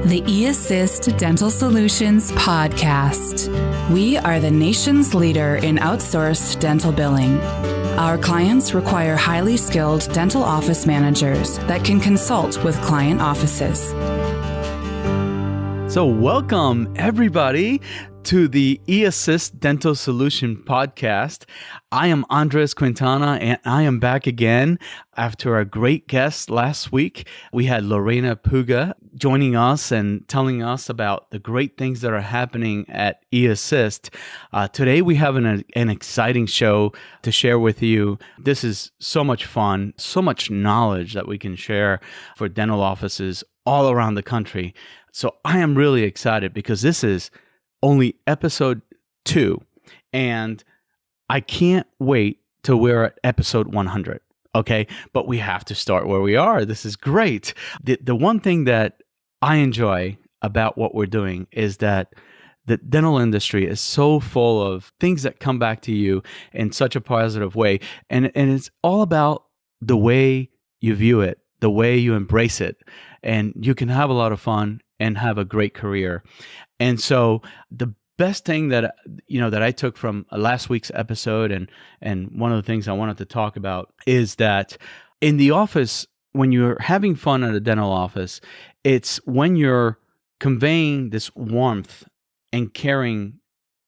the eAssist Dental Solutions podcast. We are the nation's leader in outsourced dental billing. Our clients require highly skilled dental office managers that can consult with client offices. So welcome everybody to the eAssist Dental Solution podcast. I am Andres Quintana and I am back again after a great guest last week. We had Lorena Puga joining us and telling us about the great things that are happening at eAssist. Today we have an exciting show to share with you. This is so much fun, so much knowledge that we can share for dental offices all around the country. So I am really excited because this is only episode 2, and I can't wait till we're at episode 100. Okay, but we have to start where we are. This is great. The one thing that I enjoy about what we're doing is that the dental industry is so full of things that come back to you in such a positive way, and it's all about the way you view it, the way you embrace it, and you can have a lot of fun and have a great career. And so the best thing that I took from last week's episode, and one of the things I wanted to talk about, is that in the office, when you're having fun at a dental office, it's when you're conveying this warmth and caring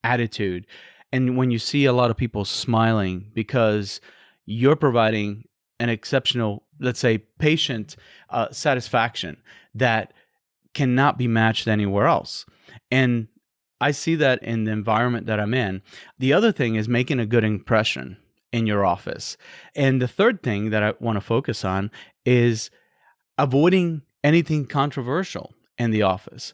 attitude, and when you see a lot of people smiling because you're providing an exceptional, let's say, patient satisfaction that cannot be matched anywhere else. And I see that in the environment that I'm in. The other thing is making a good impression in your office. And the third thing that I want to focus on is avoiding anything controversial in the office.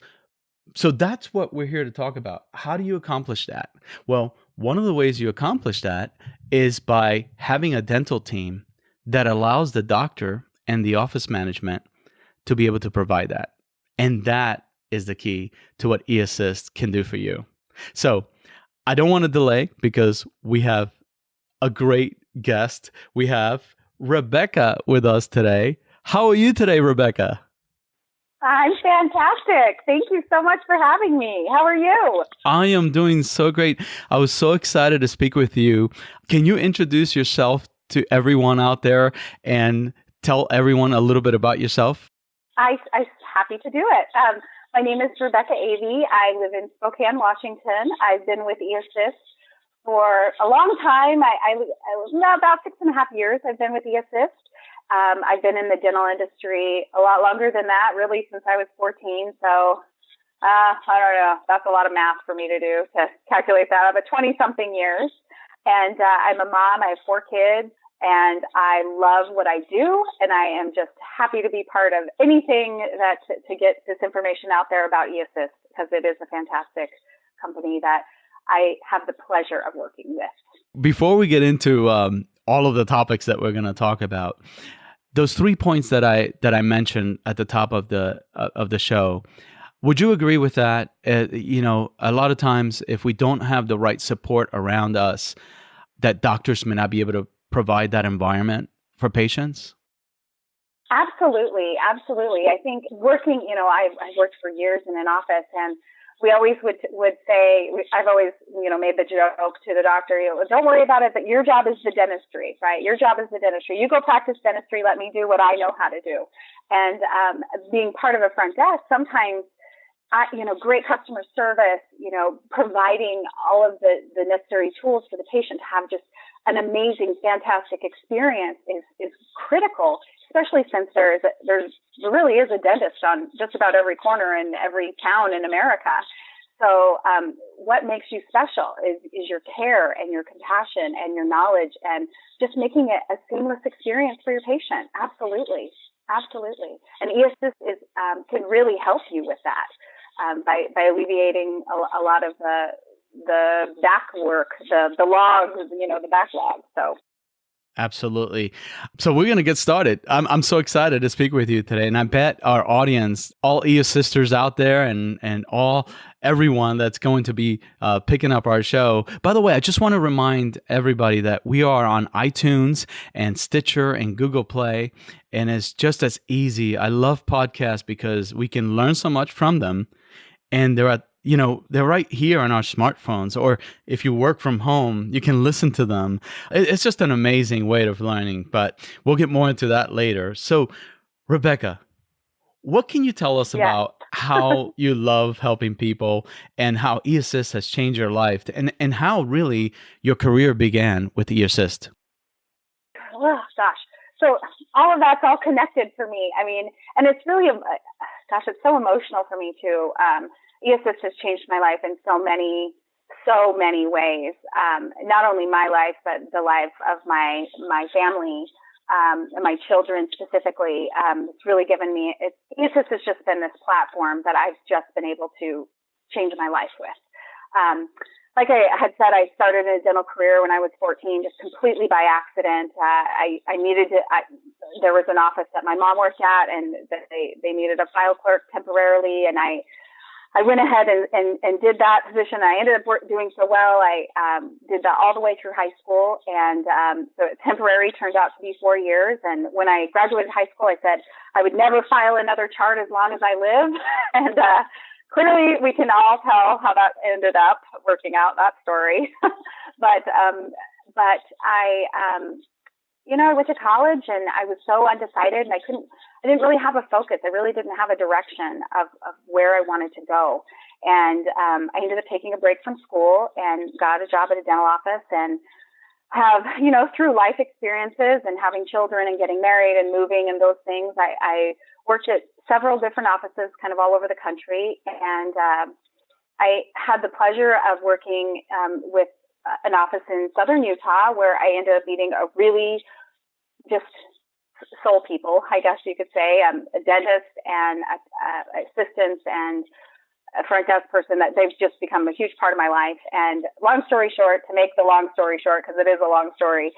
So that's what we're here to talk about. How do you accomplish that? Well, one of the ways you accomplish that is by having a dental team that allows the doctor and the office management to be able to provide that. And that is the key to what eAssist can do for you. So I don't want to delay because we have a great guest. We have Rebecca with us today. How are you today, Rebecca? I'm fantastic. Thank you so much for having me. How are you? I am doing so great. I was so excited to speak with you. Can you introduce yourself to everyone out there and tell everyone a little bit about yourself? I'm happy to do it. My name is Rebecca Avey. I live in Spokane, Washington. I've been with eAssist for a long time. I about 6.5 years I've been with eAssist. I've been in the dental industry a lot longer than that, really since I was 14. So I don't know. That's a lot of math for me to do to calculate that, but 20-something years. And I'm a mom. I have 4 kids. And I love what I do, and I am just happy to be part of anything that to get this information out there about eAssist, because it is a fantastic company that I have the pleasure of working with. Before we get into all of the topics that we're going to talk about, those 3 points that I mentioned at the top of the show, would you agree with that? A lot of times, if we don't have the right support around us, that doctors may not be able to provide that environment for patients? Absolutely. I think working, I've worked for years in an office, and we always would say, I've always, made the joke to the doctor, don't worry about it, but your job is the dentistry, right? Your job is the dentistry. You go practice dentistry, let me do what I know how to do. And being part of a front desk, sometimes great customer service, providing all of the necessary tools for the patient to have just an amazing, fantastic experience is critical, especially since there really is a dentist on just about every corner in every town in America. So what makes you special is your care and your compassion and your knowledge and just making it a seamless experience for your patient. Absolutely. And eAssist can really help you with that. By alleviating a lot of the back work, the logs, the backlog. So Absolutely. So we're going to get started. I'm so excited to speak with you today. And I bet our audience, all EO sisters out there and everyone that's going to be picking up our show. By the way, I just want to remind everybody that we are on iTunes and Stitcher and Google Play. And it's just as easy. I love podcasts because we can learn so much from them. And they're right here on our smartphones, or if you work from home, you can listen to them. It's just an amazing way of learning, but we'll get more into that later. So, Rebecca, what can you tell us about how you love helping people and how eAssist has changed your life and how really your career began with eAssist? Oh, gosh. So all of that's all connected for me. I mean, and it's really, it's so emotional for me too. eAssist has changed my life in so many ways. Not only my life, but the life of my family, and my children specifically. It's really given me, eAssist has just been this platform that I've just been able to change my life with. Like I had said, I started a dental career when I was 14, just completely by accident. There was an office that my mom worked at, and they needed a file clerk temporarily, and I went ahead and did that position. I ended up doing so well. I did that all the way through high school, and so temporary turned out to be 4 years. And when I graduated high school, I said I would never file another chart as long as I live, and clearly, we can all tell how that ended up working out, that story. but I, I went to college and I was so undecided, and I didn't really have a focus. I really didn't have a direction of where I wanted to go. And I ended up taking a break from school and got a job at a dental office, and have, through life experiences and having children and getting married and moving and those things, I worked at several different offices kind of all over the country. And I had the pleasure of working with an office in southern Utah, where I ended up meeting a really just soul people, I guess you could say, a dentist and assistants and a front desk person, that they've just become a huge part of my life. And long story short, to make the long story short, because it is a long story,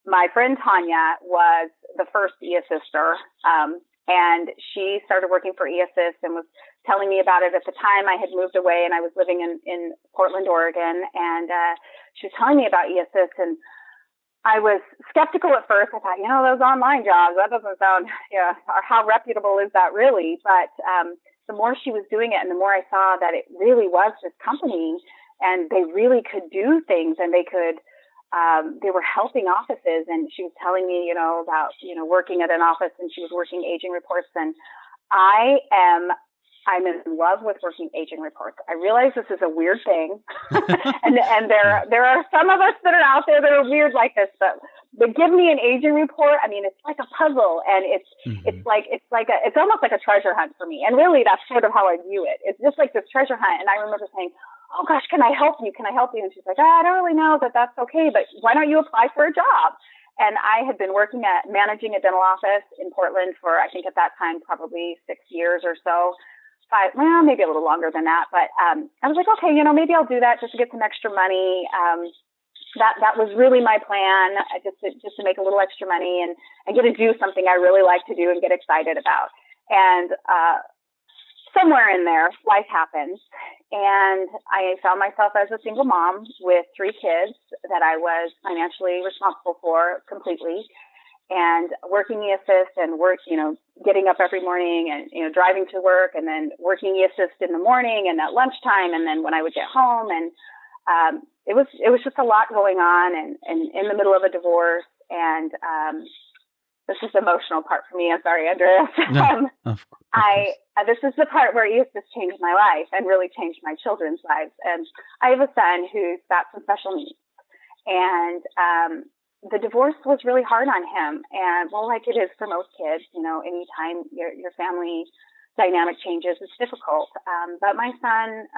my friend Tanya was the first eAssister, and she started working for eAssist and was telling me about it. At the time, I had moved away and I was living in Portland, Oregon, and she was telling me about eAssist, and I was skeptical at first. I thought, those online jobs, that doesn't sound, or how reputable is that really? But the more she was doing it, and the more I saw that it really was this company, and they really could do things, and they were helping offices. And she was telling me, about, working at an office, and she was working aging reports. And I'm in love with working aging reports. I realize this is a weird thing. and there are some of us that are out there that are weird like this, but give me an aging report. I mean, it's like a puzzle, and it's almost like a treasure hunt for me. And really, that's sort of how I view it. It's just like this treasure hunt. And I remember saying, "Oh gosh, can I help you? Can I help you?" And she's like, "I don't really know that that's okay, but why don't you apply for a job?" And I had been managing a dental office in Portland for, I think at that time, probably 6 years or so. 5, well, maybe a little longer than that. But I was like, okay, maybe I'll do that just to get some extra money. That was really my plan, just to make a little extra money and get to do something I really like to do and get excited about. And somewhere in there, life happens, and I found myself as a single mom with 3 kids that I was financially responsible for completely. And working eAssist and getting up every morning and, driving to work, and then working eAssist in the morning and at lunchtime. And then when I would get home, and, it was just a lot going on, and in the middle of a divorce. And, this is the emotional part for me. I'm sorry, Andreas. No, of course. This is the part where eAssist changed my life and really changed my children's lives. And I have a son who's got some special needs, and, the divorce was really hard on him, and like it is for most kids, anytime your family dynamic changes, it's difficult. But my son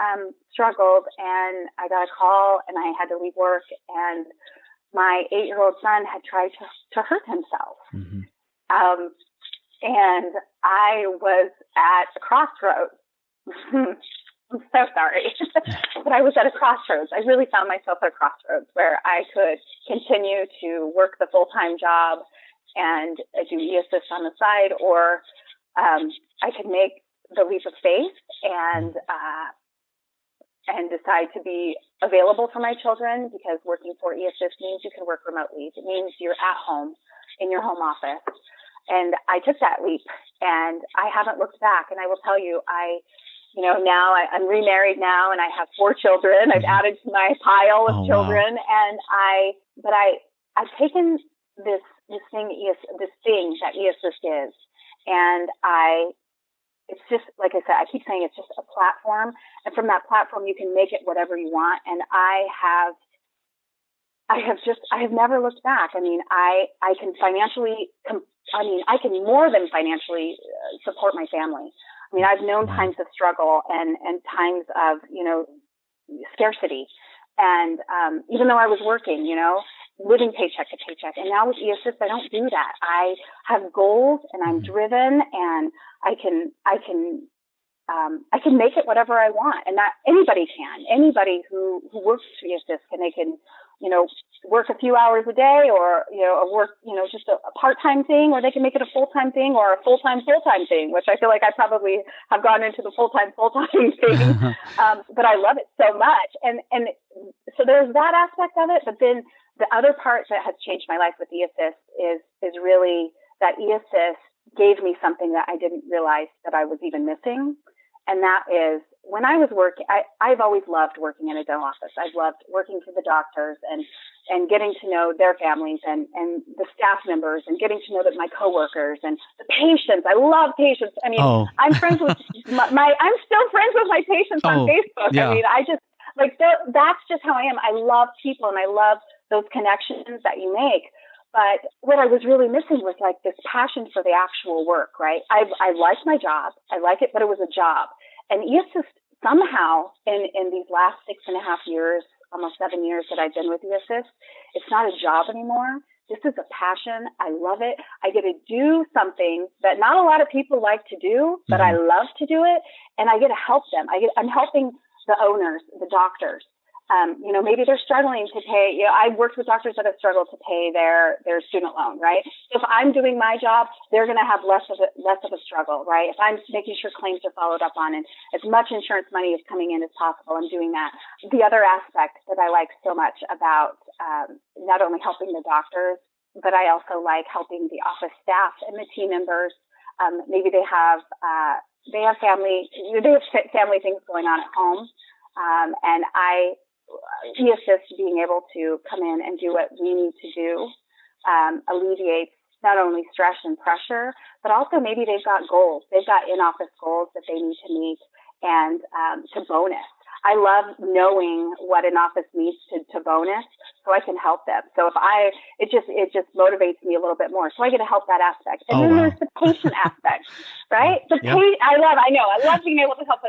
struggled, and I got a call, and I had to leave work, and my 8-year-old son had tried to hurt himself. Mm-hmm. And I was at a crossroads. I'm so sorry. But I was at a crossroads. I really found myself at a crossroads where I could continue to work the full-time job and do e-assist on the side, or I could make the leap of faith and decide to be available for my children, because working for e-assist means you can work remotely. It means you're at home in your home office. And I took that leap, and I haven't looked back. And I will tell you, now I'm remarried now, and I have 4 children. I've added to my pile of children, wow. And I've taken this thing that e-assist is, and it's just, like I said, I keep saying it's just a platform, and from that platform you can make it whatever you want. And I have never looked back. I mean, I can more than financially support my family. I mean, I've known times of struggle and times of, scarcity. And even though I was working, living paycheck to paycheck. And now with e-assist, I don't do that. I have goals, and I'm driven, and I can make it whatever I want. And that anybody can. Anybody who works with e-assist can work a few hours a day, or, work, just a part-time thing, or they can make it a full-time thing, or a full-time thing, which I feel like I probably have gone into the full-time thing. But I love it so much. And so there's that aspect of it. But then the other part that has changed my life with e-assist is really that e-assist gave me something that I didn't realize that I was even missing. And that is, when I was working, I've always loved working in a dental office. I've loved working for the doctors and getting to know their families and the staff members, and getting to know my coworkers and the patients. I love patients. I mean, I'm friends with I'm still friends with my patients on Facebook. Yeah. I mean, I just that's just how I am. I love people, and I love those connections that you make. But what I was really missing was this passion for the actual work, right? I liked my job. I like it, but it was a job. And e-assist somehow in these last 6.5 years, almost 7 years that I've been with e-assist, it's not a job anymore. This is a passion. I love it. I get to do something that not a lot of people like to do, but I love to do it. And I get to help them. I'm helping the owners, the doctors. Maybe they're struggling to pay. I've worked with doctors that have struggled to pay their student loan, right? So if I'm doing my job, they're going to have less of a struggle, right? If I'm making sure claims are followed up on and as much insurance money is coming in as possible, I'm doing that. The other aspect that I like so much about not only helping the doctors, but I also like helping the office staff and the team members. Maybe they have family things going on at home, and e-assist being able to come in and do what we need to do alleviates not only stress and pressure, but also maybe they've got goals. They've got in-office goals that they need to meet, and to bonus. I love knowing what an office needs to bonus, so I can help them. So it just motivates me a little bit more. So I get to help that aspect. And then there's the patient aspect, right? I love being able to help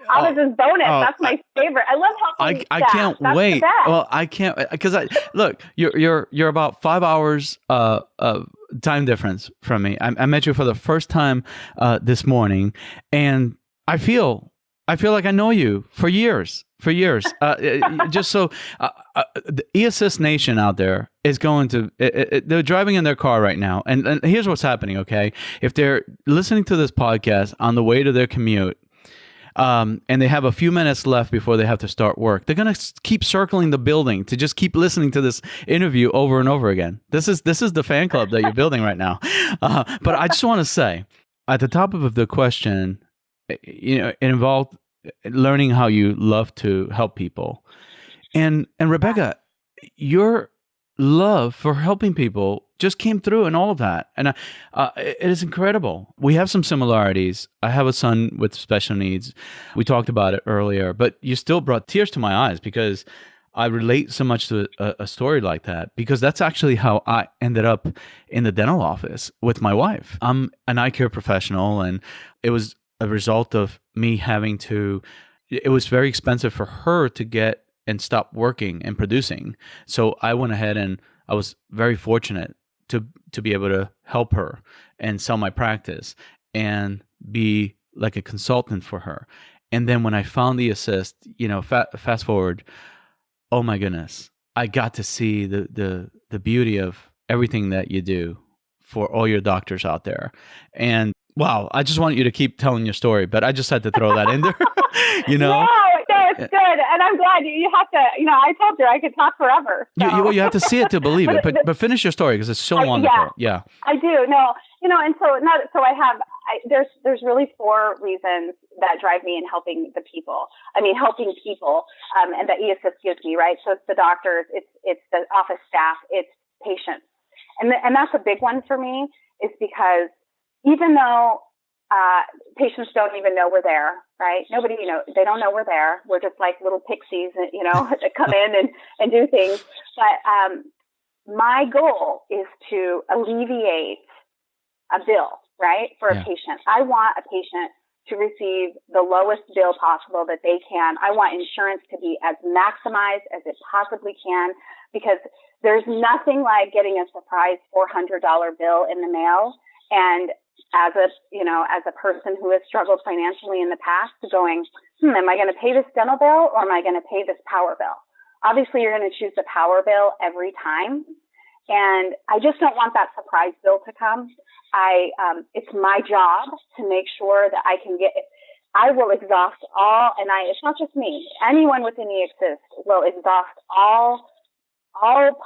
office's bonus. That's my favorite. I love helping I can't wait. Well, I can't, because look, you're about 5 hours of time difference from me. I met you for the first time this morning, and I feel like I know you for years. Just so the e-assist nation out there is going to, they're driving in their car right now. And here's what's happening, okay? If they're listening to this podcast on the way to their commute, and they have a few minutes left before they have to start work, they're going to keep circling the building to just keep listening to this interview over and over again. This is the fan club that you're building right now. But I just want to say, at the top of the question, it involved learning how you love to help people. And Rebecca, your love for helping people just came through in all of that. And it is incredible. We have some similarities. I have a son with special needs. We talked about it earlier, but you still brought tears to my eyes because I relate so much to a story like that, because that's actually how I ended up in the dental office with my wife. I'm an eye care professional, and it was a result of me having to, it was very expensive for her to get and stop working and producing. So I went ahead, and I was very fortunate to be able to help her and sell my practice and be like a consultant for her. And then when I found the assist, fast forward, oh my goodness, I got to see the beauty of everything that you do for all your doctors out there. And wow, I just want you to keep telling your story, but I just had to throw that in there. No, it's good. And I'm glad you have to, I told you I could talk forever. So. You have to see it to believe it. But finish your story because it's so wonderful. Yeah. I do. No, and there's really 4 reasons that drive me in helping people. Helping people, and that eAssist gives me, right? So it's the doctors, it's the office staff, it's patients. And that's a big one for me, is because even though patients don't even know we're there, right? Nobody, they don't know we're there. We're just like little pixies, that come in and do things. But my goal is to alleviate a bill, right, for a patient. I want a patient to receive the lowest bill possible that they can. I want insurance to be as maximized as it possibly can, because there's nothing like getting a surprise $400 bill in the mail. And as a person who has struggled financially in the past, going, am I going to pay this dental bill or am I going to pay this power bill? Obviously, you're going to choose the power bill every time. And I just don't want that surprise bill to come. It's my job to make sure that I will exhaust all, and it's not just me, anyone within eAssist will exhaust all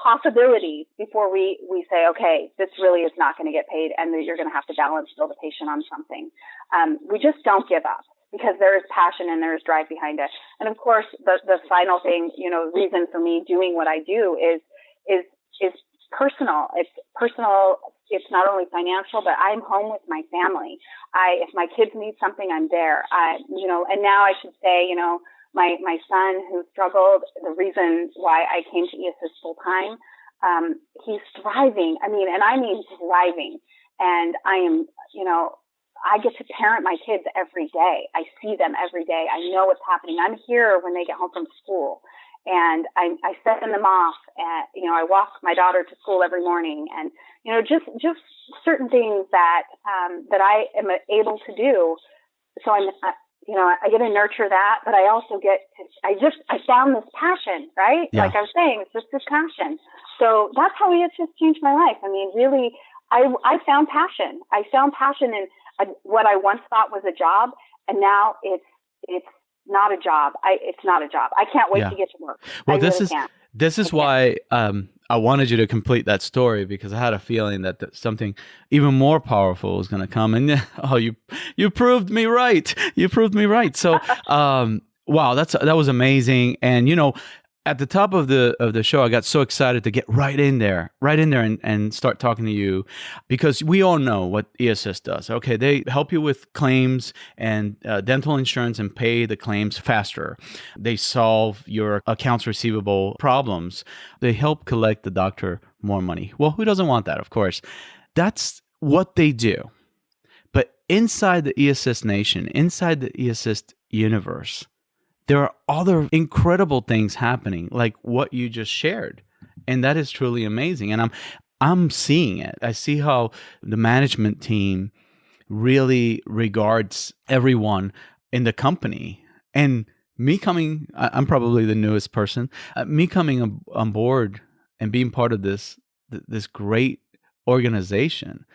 possibilities before we say, okay, this really is not going to get paid and that you're going to have to balance bill the patient on something. We just don't give up, because there is passion and there is drive behind it. And of course, the final thing, reason for me doing what I do is personal. It's personal. It's not only financial, but I'm home with my family. If my kids need something, I'm there. And now I should say, my son who struggled, the reason why I came to eAssist full time, he's thriving. And I mean thriving. And I am, I get to parent my kids every day. I see them every day. I know what's happening. I'm here when they get home from school. And I send them off. I walk my daughter to school every morning, and just certain things that I am able to do. So I get to nurture that, but I also I found this passion, right? Yeah. Like I was saying, it's just this passion. So that's how it's just changed my life. Really, I found passion. I found passion in what I once thought was a job, and now it's not a job. It's not a job. I can't wait to get to work. Well, this is why I wanted you to complete that story, because I had a feeling that something even more powerful was going to come. And you proved me right. You proved me right. So, wow, that was amazing. And at the top of the show, I got so excited to get right in there and start talking to you, because we all know what eAssist does. Okay, they help you with claims and dental insurance and pay the claims faster. They solve your accounts receivable problems. They help collect the doctor more money. Well, who doesn't want that, of course? That's what they do. But inside the eAssist nation, inside the eAssist universe, there are other incredible things happening, like what you just shared. And that is truly amazing. And I'm seeing it. I see how the management team really regards everyone in the company. And I'm probably the newest person, me coming on board and being part of this great organization,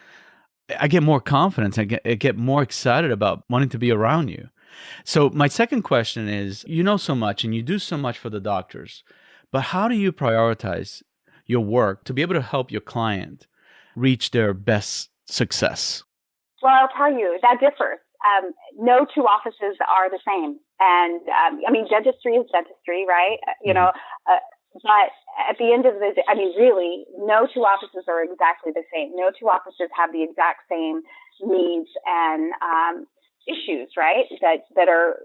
I get more confidence. I get more excited about wanting to be around you. So my second question is, so much and you do so much for the doctors, but how do you prioritize your work to be able to help your client reach their best success? Well, I'll tell you, that differs. No two offices are the same. And dentistry is dentistry, right? But at the end of the day, really, no two offices are exactly the same. No two offices have the exact same needs and issues, right? That are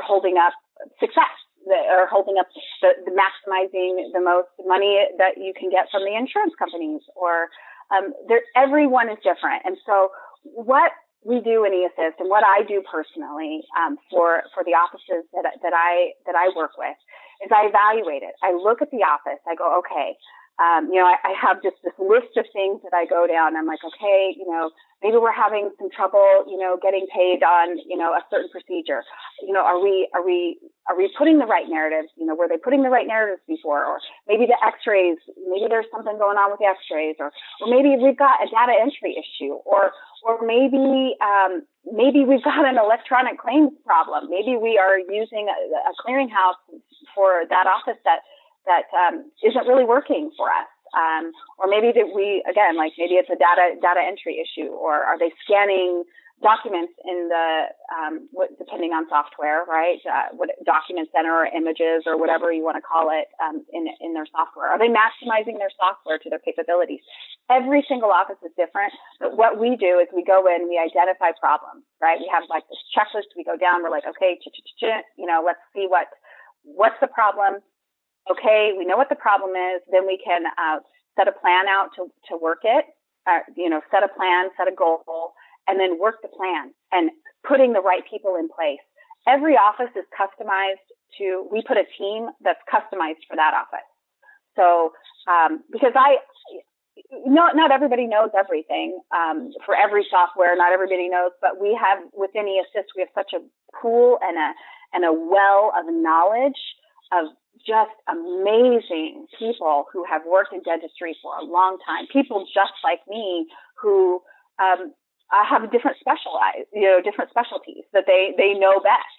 holding up success, that are holding up the maximizing the most money that you can get from the insurance companies, or everyone is different. And so what we do in eAssist and what I do personally for the offices that I work with is I evaluate it. I look at the office. I go, okay, I have just this list of things that I go down. I'm like, okay, maybe we're having some trouble, getting paid on, a certain procedure. Are we putting the right narratives? Were they putting the right narratives before? Or maybe the x-rays, maybe there's something going on with the x-rays, or maybe we've got a data entry issue, or maybe we've got an electronic claims problem. Maybe we are using a clearinghouse for that office that isn't really working for us. Or maybe that maybe it's a data entry issue, or are they scanning documents in the, depending on software, right? What document center or images or whatever you want to call it, in their software. Are they maximizing their software to their capabilities? Every single office is different, but what we do is we go in, we identify problems, right? We have like this checklist. We go down, we're like, okay, let's see what's the problem. Okay, we know what the problem is. Then we can set a plan out to work it. Set a plan, set a goal, and then work the plan and putting the right people in place. Every office is customized we put a team that's customized for that office. So, because not everybody knows everything for every software. Not everybody knows, but we have within eAssist, we have such a pool and a well of knowledge of just amazing people who have worked in dentistry for a long time. People just like me who have different specialties that they know best.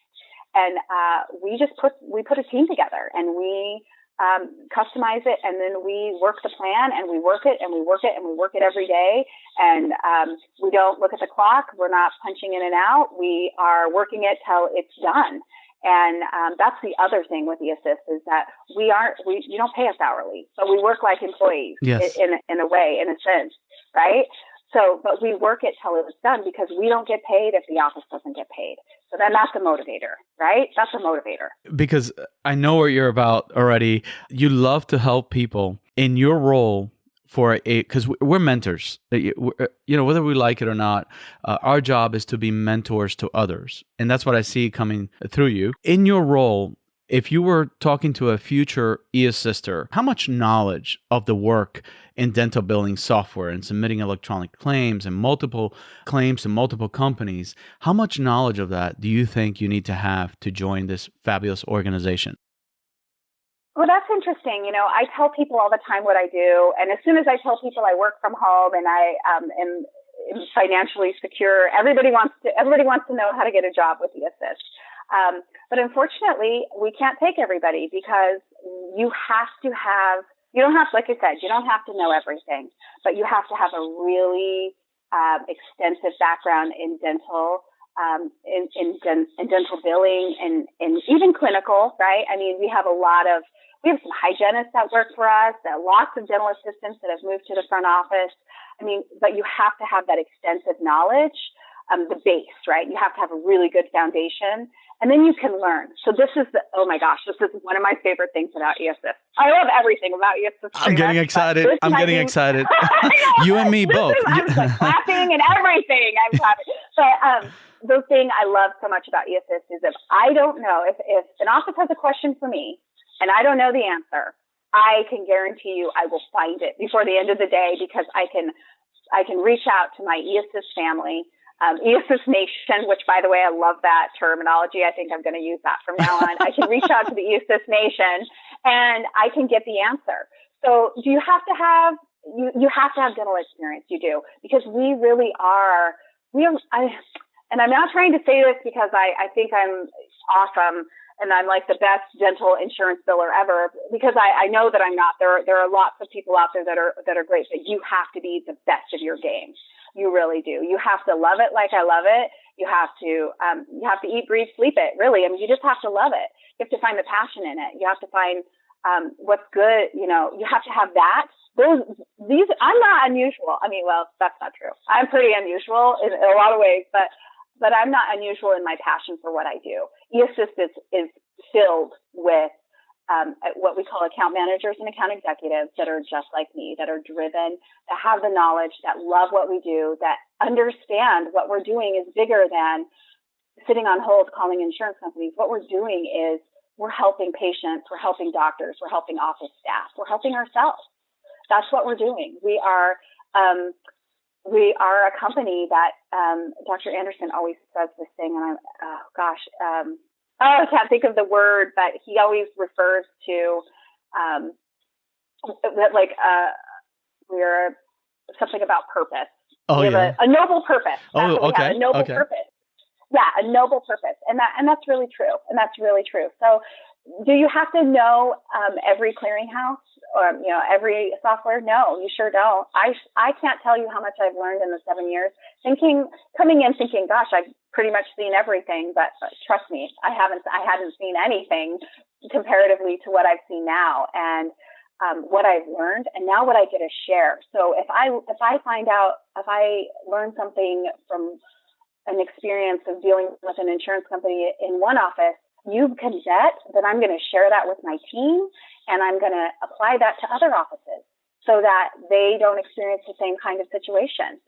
And we put a team together and we customize it, and then we work the plan and we work it and we work it and we work it every day. And we don't look at the clock. We're not punching in and out. We are working it till it's done. And that's the other thing with eAssist is that you don't pay us hourly, but we work like employees. Yes. in a way, in a sense, right? So, but we work it till it's done because we don't get paid if the office doesn't get paid. So then that's a motivator, right? That's a motivator. Because I know what you're about already. You love to help people in your role because we're mentors, whether we like it or not, our job is to be mentors to others. And that's what I see coming through you. In your role, if you were talking to a future e-assister, how much knowledge of the work in dental billing software and submitting electronic claims and multiple claims to multiple companies, how much knowledge of that do you think you need to have to join this fabulous organization? Well, that's interesting. I tell people all the time what I do. And as soon as I tell people I work from home and I am financially secure, everybody wants to know how to get a job with eAssist. But unfortunately, we can't take everybody because you don't have, like I said, you don't have to know everything, but you have to have a really extensive background in dental, in dental billing and even clinical, right? I mean, we have some hygienists that work for us, lots of dental assistants that have moved to the front office. I mean, but you have to have that extensive knowledge, the base, right? You have to have a really good foundation, and then you can learn. So this is one of my favorite things about eAssist. I love everything about eAssist. I'm getting excited. You and me both. I'm like clapping and everything. I'm clapping. But the thing I love so much about eAssist is if I don't know, if an office has a question for me, and I don't know the answer, I can guarantee you I will find it before the end of the day because I can reach out to my eAssist family, eAssist Nation, which, by the way, I love that terminology. I think I'm going to use that from now on. I can reach out to the eAssist Nation and I can get the answer. So do you have to have you have to have dental experience? You do, because we really are. And I'm not trying to say this because I think I'm awesome and I'm like the best dental insurance biller ever, because I know that I'm not. There are lots of people out there that are great, but you have to be the best of your game. You really do. You have to love it like I love it. You have to eat, breathe, sleep it. Really, I mean, you just have to love it. You have to find the passion in it. You have to find what's good. You have to have that. I'm not unusual. I mean, well, that's not true. I'm pretty unusual in a lot of ways, but I'm not unusual in my passion for what I do. eAssist is filled with what we call account managers and account executives that are just like me, that are driven, that have the knowledge, that love what we do, that understand what we're doing is bigger than sitting on hold calling insurance companies. What we're doing is we're helping patients, we're helping doctors, we're helping office staff, we're helping ourselves. That's what we're doing. We are a company that Dr. Anderson always says this thing, and I can't think of the word, but he always refers to we're something about purpose. Oh, we have yeah. a noble purpose. That's what we okay. have, a noble purpose. Yeah, a noble purpose. And that's really true. So do you have to know every clearinghouse or, every software? No, you sure don't. I can't tell you how much I've learned in the 7 years coming in thinking, gosh, I've pretty much seen everything, but trust me, I hadn't seen anything comparatively to what I've seen now. And what I've learned, and now what I get to share. So if I learn something from an experience of dealing with an insurance company in one office, you can bet that I'm going to share that with my team, and I'm going to apply that to other offices so that they don't experience the same kind of situation.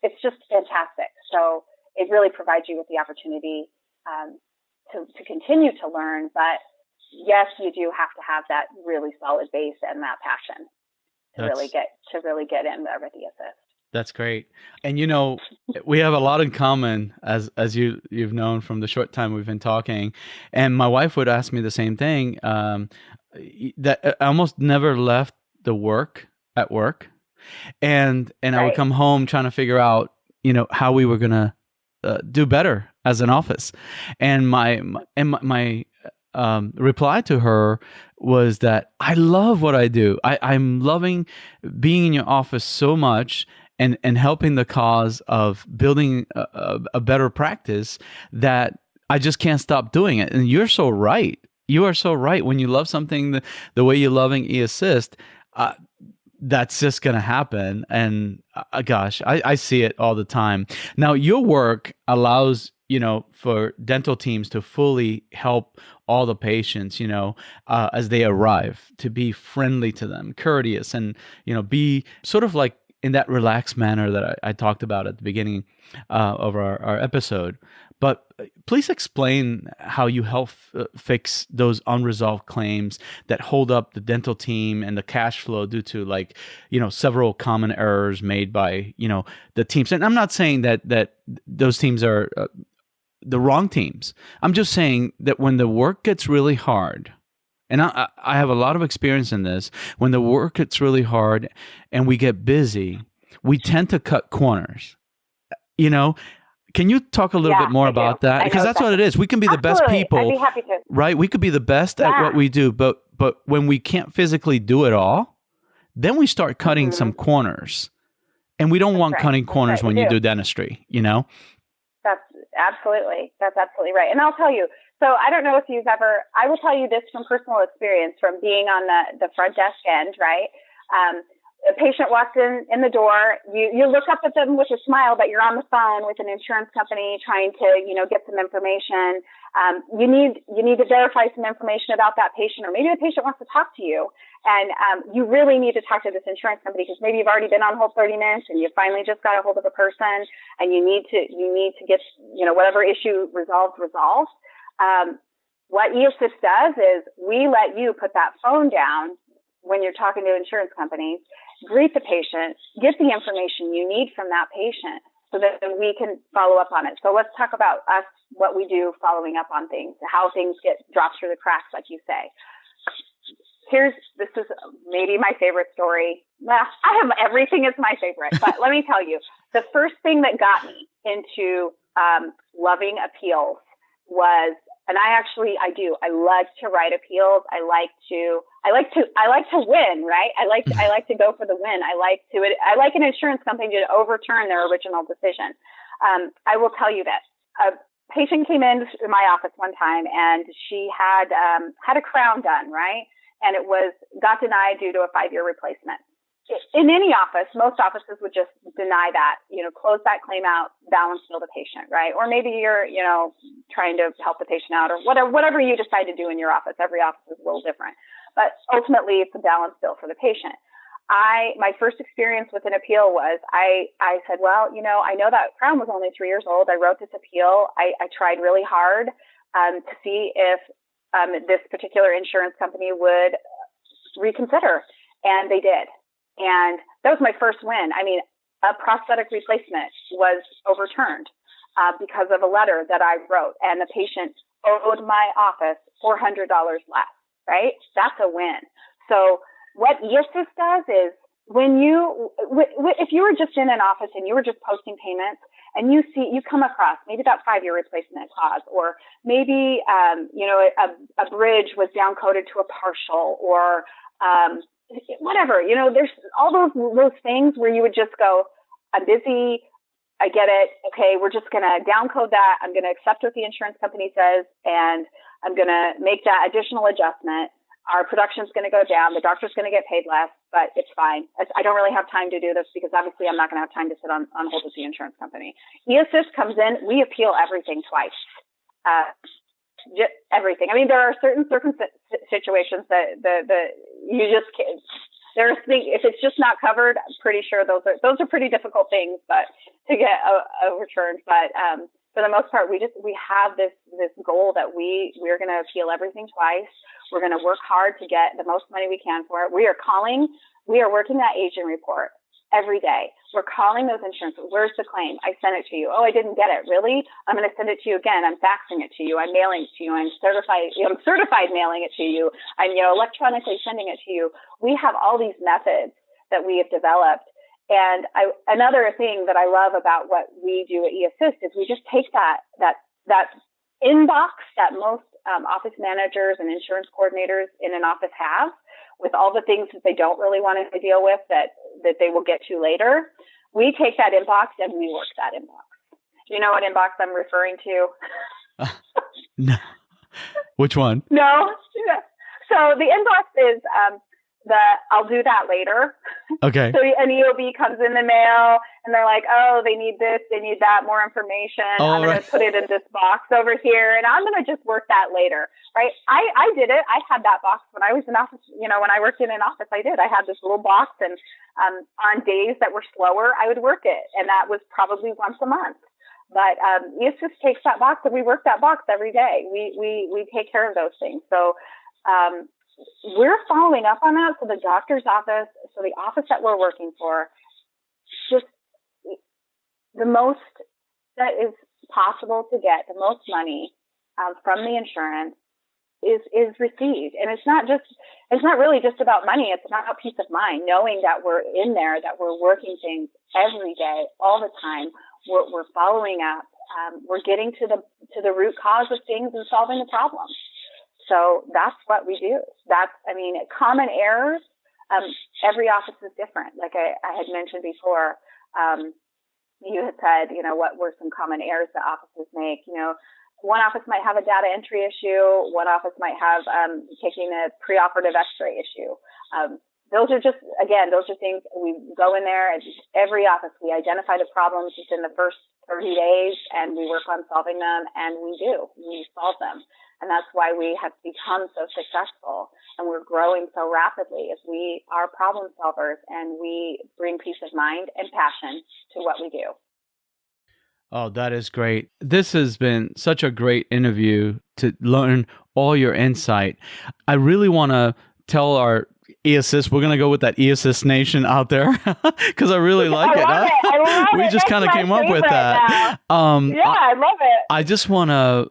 It's just fantastic. So it really provides you with the opportunity to continue to learn, but yes, you do have to have that really solid base and that passion to really get in there with the assist. That's great. And we have a lot in common as you've known from the short time we've been talking. And my wife would ask me the same thing, that I almost never left the work at work. And right. I would come home trying to figure out, how we were going to do better as an office. And my reply to her was that I love what I do. I'm loving being in your office so much and helping the cause of building a better practice that I just can't stop doing it. And you're so right. You are so right. When you love something the way you're loving eAssist, that's just going to happen. And gosh, I see it all the time. Now, your work allows for dental teams to fully help all the patients, as they arrive, to be friendly to them, courteous, and, be sort of like in that relaxed manner that I talked about at the beginning of our episode. But please explain how you help fix those unresolved claims that hold up the dental team and the cash flow due to several common errors made by, the teams. And I'm not saying that those teams are the wrong teams. I'm just saying that when the work gets really hard, and I have a lot of experience in this, when the work gets really hard and we get busy, we tend to cut corners. Can you talk a little bit more about that? Because that's what it is. We can be the best people. I'd be happy to. Right? We could be the best at what we do, but when we can't physically do it all, then we start cutting some corners. And we don't want cutting corners when you do dentistry, That's absolutely right. And I'll tell you, so I don't know if I will tell you this from personal experience from being on the front desk end, right? A patient walks in the door, you look up at them with a smile, but you're on the phone with an insurance company trying to, get some information. You need to verify some information about that patient, or maybe the patient wants to talk to you. And you really need to talk to this insurance company because maybe you've already been on hold 30 minutes and you finally just got a hold of a person and you need to get, whatever issue resolved. What eAssist does is we let you put that phone down when you're talking to insurance companies, greet the patient, get the information you need from that patient so that we can follow up on it. So let's talk about us, what we do following up on things, how things get dropped through the cracks, like you say. This is maybe my favorite story. Well, I have everything is my favorite, but let me tell you, the first thing that got me into loving appeals was, and I like to write appeals. I like to win, right? I like to go for the win. I like an insurance company to overturn their original decision. I will tell you that a patient came in my office one time and she had a crown done, right? And it got denied due to a 5-year replacement. In any office, most offices would just deny that, close that claim out, balance bill the patient, right? Or maybe you're, trying to help the patient out or whatever you decide to do in your office. Every office is a little different, but ultimately it's a balance bill for the patient. My first experience with an appeal was I said, well, I know that crown was only 3 years old. I wrote this appeal. I tried really hard to see if this particular insurance company would reconsider. And they did. And that was my first win. I mean, a prosthetic replacement was overturned because of a letter that I wrote, and the patient owed my office $400 less, right? That's a win. So what eAssist does is if you were just in an office and you were just posting payments, and you come across maybe that 5-year replacement clause, or maybe, a bridge was downcoded to a partial, or, whatever, there's all those things where you would just go, I'm busy. I get it. Okay. We're just going to downcode that. I'm going to accept what the insurance company says, and I'm going to make that additional adjustment. Our production's going to go down. The doctor's going to get paid less, but it's fine. I don't really have time to do this because obviously I'm not going to have time to sit on hold with the insurance company. eAssist comes in. We appeal everything twice. Just everything. I mean, there are certain situations that you just can't. There's things, if it's just not covered, I'm pretty sure those are pretty difficult things, but to get overturned. But for the most part, we have this goal that we're going to appeal everything twice. We're going to work hard to get the most money we can for it. We are working that agent report every day. We're calling those insurance. Where's the claim? I sent it to you. Oh, I didn't get it. Really? I'm going to send it to you again. I'm faxing it to you. I'm mailing it to you. I'm certified mailing it to you. I'm, electronically sending it to you. We have all these methods that we have developed. And another thing that I love about what we do at eAssist is we just take that inbox that most office managers and insurance coordinators in an office have, with all the things that they don't really want to deal with that they will get to later. We take that inbox and we work that inbox. Do you know what inbox I'm referring to? No. Which one? No. So the inbox is I'll do that later. Okay. So an EOB comes in the mail and they're like, oh, they need this, they need that, more information. I'm going to put it in this box over here, and I'm going to just work that later. Right. I did it. I had that box when I was in office. When I worked in an office, I did. I had this little box, and on days that were slower, I would work it. And that was probably once a month. But eAssist takes that box, and we work that box every day. We take care of those things. So we're following up on that. So the doctor's office, so the office that we're working for, just the most that is possible to get, the most money from the insurance is received. And it's not really just about money. It's about peace of mind, knowing that we're in there, that we're working things every day, all the time. We're following up. We're getting to the root cause of things and solving the problem. So that's what we do. Common errors. Every office is different. Like I had mentioned before, you had said, what were some common errors that offices make? One office might have a data entry issue. One office might have taking a preoperative X-ray issue. Those are things we go in there. And every office, we identify the problems within the first 30 days, and we work on solving them, and we solve them. And that's why we have become so successful, and we're growing so rapidly, as we are problem solvers, and we bring peace of mind and passion to what we do. Oh, that is great. This has been such a great interview to learn all your insight. I really want to tell our eAssist, we're going to go with that eAssist Nation out there because I really like it. I love it. We just kind of came up with that. I love it. I just want to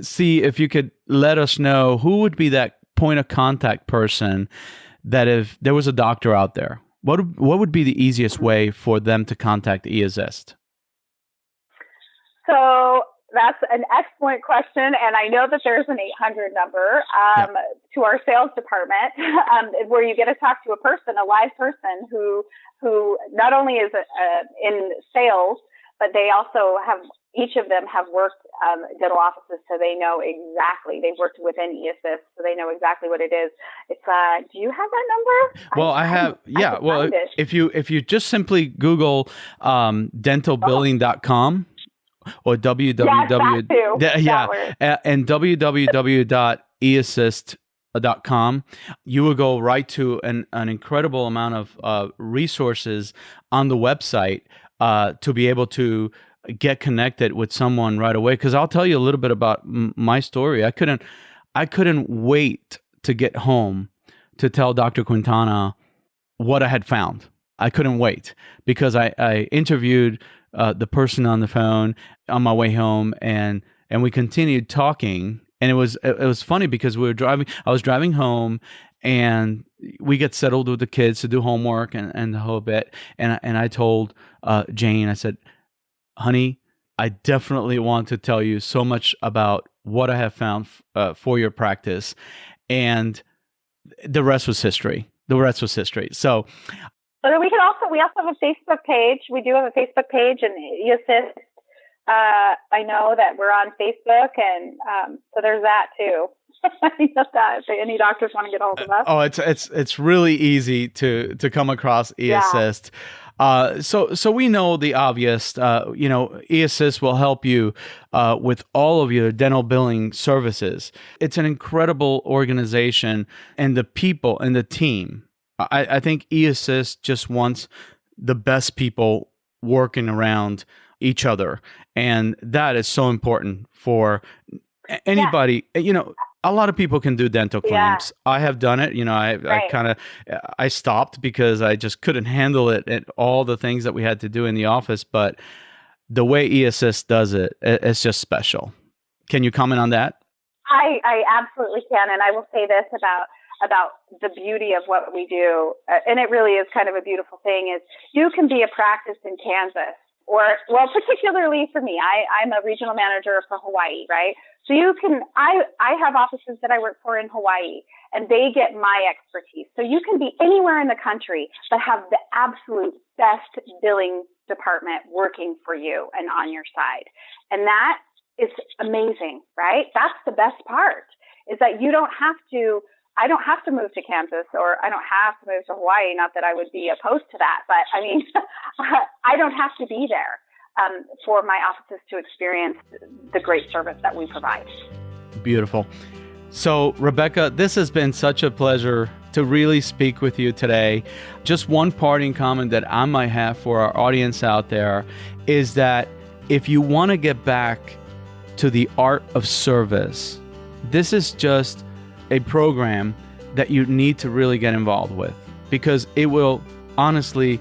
see if you could let us know who would be that point of contact person that if there was a doctor out there, what would be the easiest way for them to contact eAssist? So that's an excellent question, and I know that there's an 800 number to our sales department where you get to talk to a live person who not only is in sales, but they also each of them have worked dental offices, so they know exactly. They've worked within eAssist, so they know exactly what it is. It's do you have that number? Well, I have. Yeah. Well, if you just simply Google dentalbilling.com. Or www.eassist.com, you will go right to an incredible amount of resources on the website to be able to get connected with someone right away. Because I'll tell you a little bit about my story. I couldn't wait to get home to tell Dr. Quintana what I had found. I couldn't wait because I interviewed the person on the phone on my way home, and we continued talking. And it was funny because I was driving home, and we get settled with the kids to do homework and the whole bit. And I told Jane, I said, honey, I definitely want to tell you so much about what I have found for your practice. And the rest was history. So but we also have a Facebook page. We do have a Facebook page, and eAssist. I know that we're on Facebook, and so there's that too. If any doctors want to get hold of us. Oh, it's really easy to come across eAssist. Yeah. So we know the obvious. eAssist will help you with all of your dental billing services. It's an incredible organization, and the people and the team. I think eAssist just wants the best people working around each other, and that is so important for anybody. Yeah. A lot of people can do dental claims. Yeah. I have done it. I stopped because I just couldn't handle it and all the things that we had to do in the office. But the way eAssist does it's just special. Can you comment on that? I absolutely can, and I will say this about the beauty of what we do, and it really is kind of a beautiful thing, is you can be a practice in Kansas, particularly for me, I'm a regional manager for Hawaii, right? So I have offices that I work for in Hawaii, and they get my expertise. So you can be anywhere in the country, but have the absolute best billing department working for you and on your side. And that is amazing, right? That's the best part, is that I don't have to move to Kansas, or I don't have to move to Hawaii. Not that I would be opposed to that, but I mean, I don't have to be there for my offices to experience the great service that we provide. Beautiful. So, Rebecca, this has been such a pleasure to really speak with you today. Just one parting comment that I might have for our audience out there is that if you want to get back to the art of service, this is just a program that you need to really get involved with, because it will, honestly,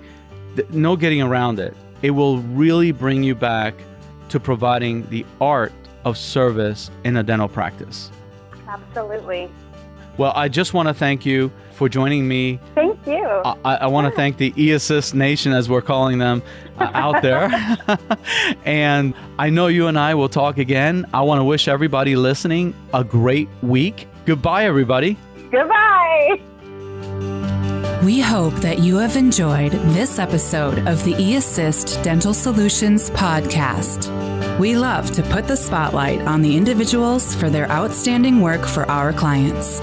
no getting around it. It will really bring you back to providing the art of service in a dental practice. Absolutely. Well, I just want to thank you for joining me. Thank you. I want to thank the eAssist Nation, as we're calling them, out there. And I know you and I will talk again. I want to wish everybody listening a great week. Goodbye, everybody. Goodbye. We hope that you have enjoyed this episode of the eAssist Dental Solutions podcast. We love to put the spotlight on the individuals for their outstanding work for our clients.